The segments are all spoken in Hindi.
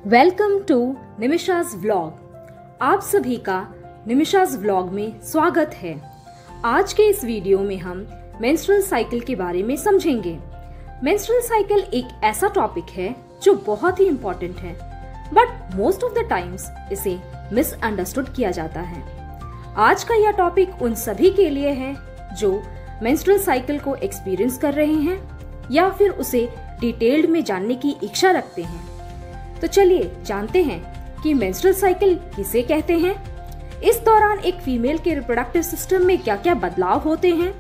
Welcome to निमिषाज vlog. आप सभी का निमिषाज व्लॉग में स्वागत है। आज के इस वीडियो में हम मेंस्ट्रुअल साइकिल के बारे में समझेंगे। मेंस्ट्रुअल साइकिल एक ऐसा टॉपिक है जो बहुत ही इम्पोर्टेंट है, but most of the times इसे मिसअंडरस्टूड किया जाता है। आज का यह टॉपिक उन सभी के लिए है जो मेंस्ट्रुअल साइकिल को एक्सपीरियंस कर रहे हैं या फिर उसे डिटेल्ड में जानने की इच्छा रखते हैं। तो चलिए जानते हैं कि मेंस्ट्रुअल साइकिल किसे कहते हैं, इस दौरान एक फीमेल के रिप्रोडक्टिव सिस्टम में क्या क्या बदलाव होते हैं,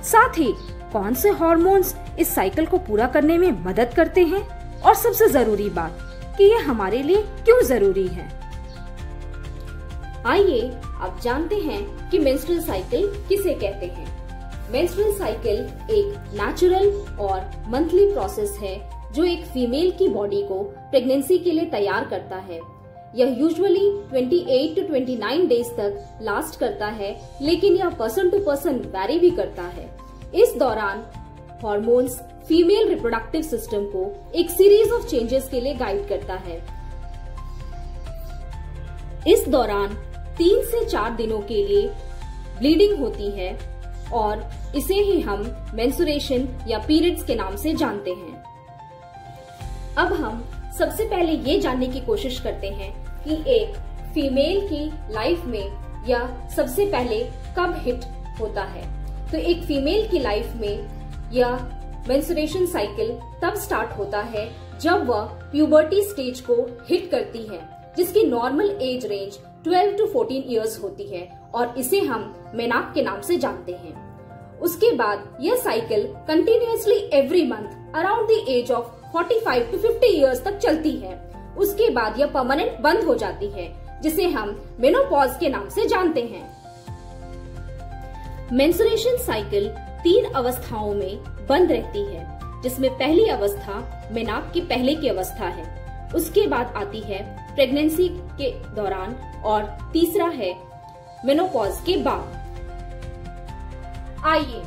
साथ ही कौन से हार्मोन्स इस साइकिल को पूरा करने में मदद करते हैं और सबसे जरूरी बात कि ये हमारे लिए क्यों जरूरी है। आइए अब जानते हैं कि मेंस्ट्रुअल साइकिल किसे कहते हैं। मेंस्ट्रुअल साइकिल एक नेचुरल और मंथली प्रोसेस है जो एक फीमेल की बॉडी को प्रेगनेंसी के लिए तैयार करता है। यह यूजुअली 28 to 29 डेज तक लास्ट करता है, लेकिन यह पर्सन टू पर्सन वैरी भी करता है। इस दौरान हार्मोन्स फीमेल रिप्रोडक्टिव सिस्टम को एक सीरीज ऑफ चेंजेस के लिए गाइड करता है। इस दौरान 3 से 4 दिनों के लिए ब्लीडिंग होती है और इसे ही हम मेंस्ट्रुएशन या पीरियड्स के नाम से जानते हैं। अब हम सबसे पहले ये जानने की कोशिश करते हैं कि एक फीमेल की लाइफ में यह सबसे पहले कब हिट होता है। तो एक फीमेल की लाइफ में यह मेंस्ट्रुएशन साइकिल तब स्टार्ट होता है जब वह प्यूबर्टी स्टेज को हिट करती है, जिसकी normal age range 12 to 14 years होती है और इसे हम मेनार्क के नाम से जानते हैं। उसके बाद यह cycle continuously every month around the age of 45 to 50 years तक चलती है। उसके बाद यह परमानेंट बंद हो जाती है, जिसे हम मेनोपॉज के नाम से जानते हैं। मेंस्ट्रुएशन साइकिल 3 अवस्थाओं में बंद रहती है, जिसमें पहली अवस्था मेनार्क की पहले की अवस्था है, उसके बाद आती है प्रेगनेंसी के दौरान और तीसरा है मेनोपॉज के बाद। आइए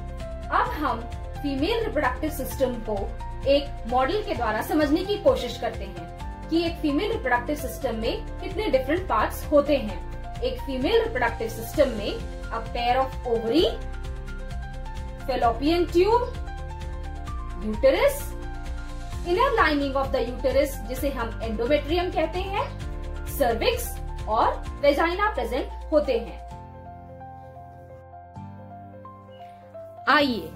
अब हम फीमेल रिप्रोडक्टिव सिस्टम को एक मॉडल के द्वारा समझने की कोशिश करते हैं कि एक फीमेल रिप्रोडक्टिव सिस्टम में कितने डिफरेंट पार्ट्स होते हैं। एक फीमेल रिप्रोडक्टिव सिस्टम में a pair of ovary, fallopian tube, uterus, inner lining of the uterus जिसे हम एंडोमेट्रियम कहते हैं, सर्विक्स और वेजाइना प्रेजेंट होते हैं। आइए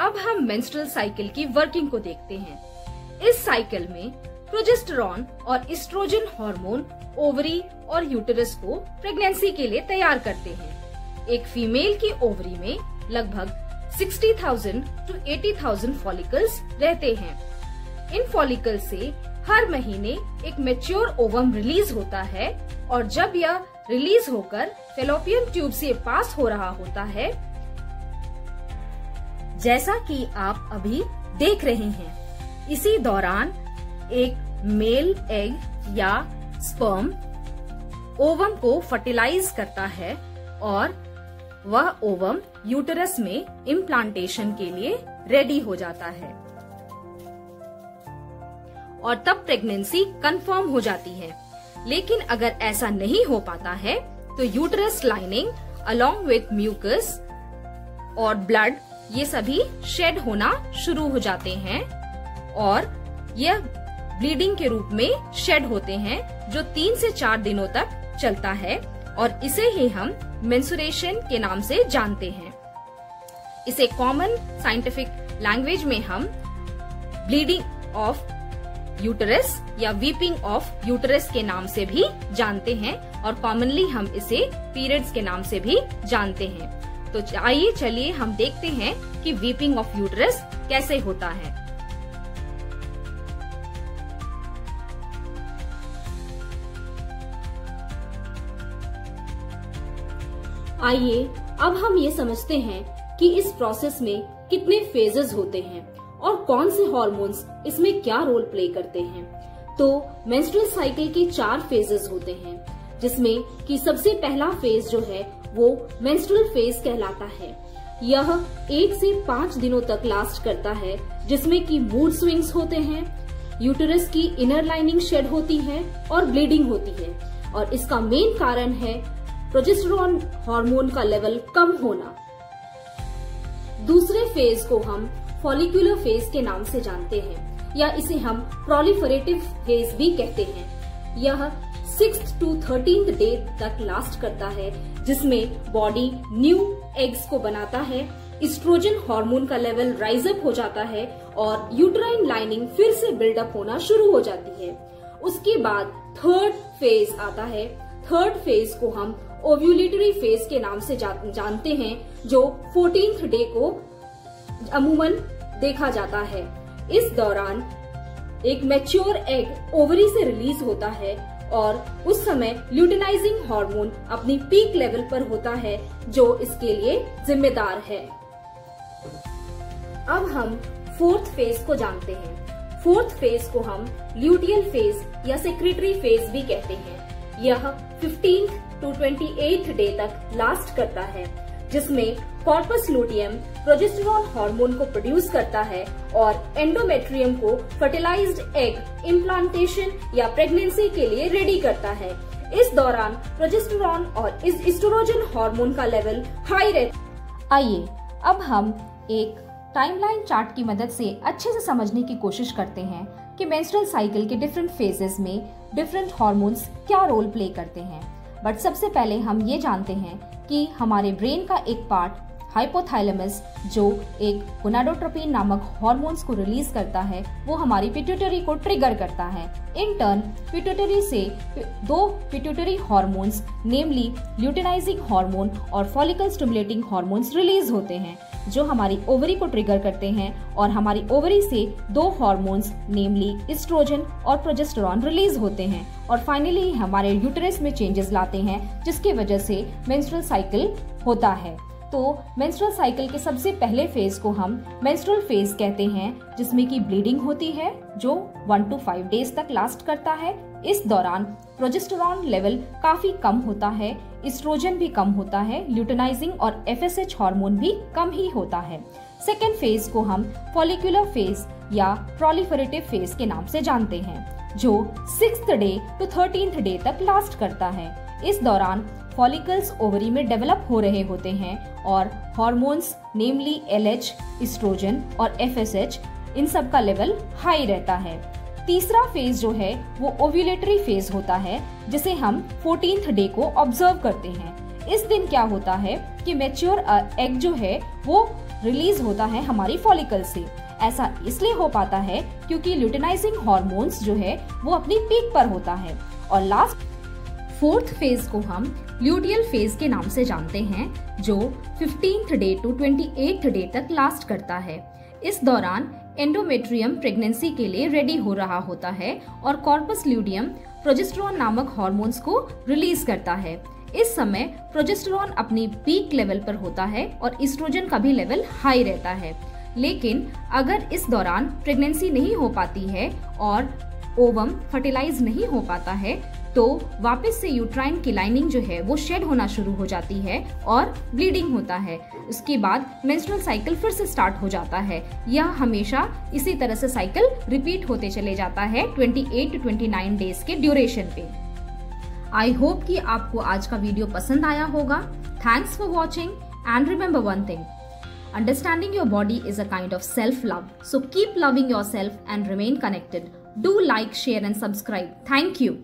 अब हम मेंस्ट्रुअल साइकिल की वर्किंग को देखते हैं। इस साइकिल में प्रोजेस्टेरॉन और एस्ट्रोजन हार्मोन ओवरी और यूटेरस को प्रेगनेंसी के लिए तैयार करते हैं। एक फीमेल की ओवरी में लगभग 60,000 to 80,000 फॉलिकल्स रहते हैं। इन फॉलिकल से हर महीने एक मैच्योर ओवम रिलीज होता है और जब यह रिलीज होकर फैलोपियन ट्यूब से पास हो रहा होता है, जैसा कि आप अभी देख रहे हैं, इसी दौरान एक मेल एग या स्पर्म ओवम को फर्टिलाइज करता है और वह ओवम यूटेरस में इम्प्लांटेशन के लिए रेडी हो जाता है और तब प्रेगनेंसी कंफर्म हो जाती है। लेकिन अगर ऐसा नहीं हो पाता है तो uterus lining along with mucus और ब्लड ये सभी शेड होना शुरू हो जाते हैं और यह ब्लीडिंग के रूप में शेड होते हैं जो 3 से 4 दिनों तक चलता है और इसे ही हम मेंस्ट्रुएशन के नाम से जानते हैं। इसे कॉमन साइंटिफिक लैंग्वेज में हम ब्लीडिंग ऑफ यूटेरस या वीपिंग ऑफ यूटेरस के नाम से भी जानते हैं और कॉमनली हम इसे पीरियड्स के नाम से भी जानते हैं। तो आइए चलिए हम देखते हैं कि वीपिंग ऑफ यूटेरस कैसे होता है। आइए अब हम ये समझते हैं कि इस प्रोसेस में कितने फेजेस होते हैं और कौन से हार्मोन्स इसमें क्या रोल प्ले करते हैं। तो मेंस्ट्रुअल साइकिल के 4 फेजेस होते हैं, जिसमें कि सबसे पहला फेज जो है वो मेंस्ट्रुअल फेज कहलाता है। यह 1 से 5 दिनों तक लास्ट करता है, जिसमें कि मूड स्विंग्स होते हैं, यूटेरस की इनर लाइनिंग शेड होती है और ब्लीडिंग होती है, और इसका मेन कारण है प्रोजेस्टेरॉन हार्मोन का लेवल कम होना। दूसरे फेज को हम फॉलिकुलर फेज के नाम से जानते हैं, या इसे हम प्रोलिफरेटिव फेज भी कहते हैं। यह 6th to 13th डे तक लास्ट करता है, जिसमें बॉडी न्यू एग्स को बनाता है, एस्ट्रोजन हार्मोन का लेवल राइज अप हो जाता है और यूट्राइन लाइनिंग फिर से बिल्डअप होना शुरू हो जाती है। उसके बाद थर्ड फेज आता है। थर्ड फेज को हम ओव्यूलेटरी फेज के नाम से जानते हैं, जो 14th डे को अमूमन देखा जाता है। इस दौरान एक मैच्योर एग ओवरी से रिलीज होता है और उस समय ल्यूटिनाइजिंग हार्मोन अपनी पीक लेवल पर होता है, जो इसके लिए जिम्मेदार है। अब हम फोर्थ फेज को जानते हैं। फोर्थ फेज को हम ल्यूटियल फेज या सेक्रेटरी फेज भी कहते हैं। यह 15th to 28th डे तक लास्ट करता है, जिसमें कॉर्पस लूटियम प्रोजेस्टेरॉन हार्मोन को प्रोड्यूस करता है और एंडोमेट्रियम को फर्टिलाइज्ड एग इम्प्लांटेशन या प्रेगनेंसी के लिए रेडी करता है। इस दौरान प्रोजेस्टेरॉन और एस्ट्रोजन हार्मोन का लेवल हाई रहता है। आइए अब हम एक टाइमलाइन चार्ट की मदद से अच्छे से समझने की कोशिश करते हैं कि मेंस्ट्रुअल साइकिल के डिफरेंट फेजेस में डिफरेंट हार्मोन्स क्या रोल प्ले करते हैं। बट सबसे पहले हम ये जानते हैं कि हमारे ब्रेन का एक पार्ट हाइपोथैलेमस, जो एक गोनाडोट्रोपिन नामक हार्मोन्स को रिलीज करता है, वो हमारी पिट्यूटरी को ट्रिगर करता है। इन टर्न पिट्यूटरी से दो पिट्यूटरी हार्मोन्स, नेमली ल्यूटिनाइजिंग हार्मोन और फॉलिकल स्टिमुलेटिंग हार्मोन्स रिलीज होते हैं, जो हमारी ओवरी को ट्रिगर करते हैं, और हमारी ओवरी से दो हार्मोन्स नेमली एस्ट्रोजन और प्रोजेस्टेरॉन रिलीज होते हैं, और फाइनली हमारे यूटेरस में चेंजेस लाते हैं, जिसकी वजह से मेंस्ट्रुअल साइकिल होता है। तो मेंस्ट्रुअल साइकिल के सबसे पहले फेज को हम मेंस्ट्रुअल फेज कहते हैं, जिसमें की ब्लीडिंग होती है, जो 1 to 5 डेज तक लास्ट करता है। इस दौरान प्रोजेस्टेरॉन लेवल काफी कम होता है, एस्ट्रोजन भी कम होता है, ल्यूटिनाइजिंग और FSH हार्मोन भी कम ही होता है। सेकेंड फेज को हम फॉलिकुलर फेज या प्रोलिफरेटिव फेज के नाम से जानते हैं, जो 6th day to 13th day तक लास्ट करता है। इस दौरान फॉलिकल्स ओवरी में डेवलप हो रहे होते हैं और हार्मोन्स नेमली LH, एस्ट्रोजन और FSH, इन सब का लेवल हाई रहता है। तीसरा फेज जो है वो ओव्यूलेटरी फेज होता है, जिसे हम 14th डे को ऑब्जर्व करते हैं। इस दिन क्या होता है कि मैच्योर एग जो है वो रिलीज होता है हमारी फॉलिकल से। ऐसा इसलिए हो पाता है क्योंकि ल्यूटिनाइजिंग हार्मोन्स जो है वो अपनी पीक पर होता है। और लास्ट फोर्थ फेज को हम ल्यूटियल फेज के नाम से जानते हैं, जो 15th day to 28th day तक लास्ट करता है। इस दौरान एंडोमेट्रियम प्रेगनेंसी के लिए रेडी हो रहा होता है और कॉर्पस ल्यूटियम प्रोजेस्टेरॉन नामक हार्मोन्स को रिलीज करता है। इस समय प्रोजेस्टेरॉन अपनी पीक लेवल पर होता है और एस्ट्रोजन का भी लेवल हाई रहता है। लेकिन अगर इस दौरान प्रेगनेंसी नहीं हो पाती है और ओवम फर्टिलाइज नहीं हो पाता है, तो वापस से यूट्राइन की लाइनिंग जो है वो शेड होना शुरू हो जाती है और ब्लीडिंग होता है। उसके बाद मेंस्ट्रुअल साइकिल फिर से स्टार्ट हो जाता है। यह हमेशा इसी तरह से साइकिल रिपीट होते चले जाता है 28 to 29 डेज के ड्यूरेशन पे। आई होप कि आपको आज का वीडियो पसंद आया होगा। Thanks for watching and remember one thing, understanding your body is a kind of self-love. So keep loving yourself and remain connected. Do like, share and subscribe. Thank you.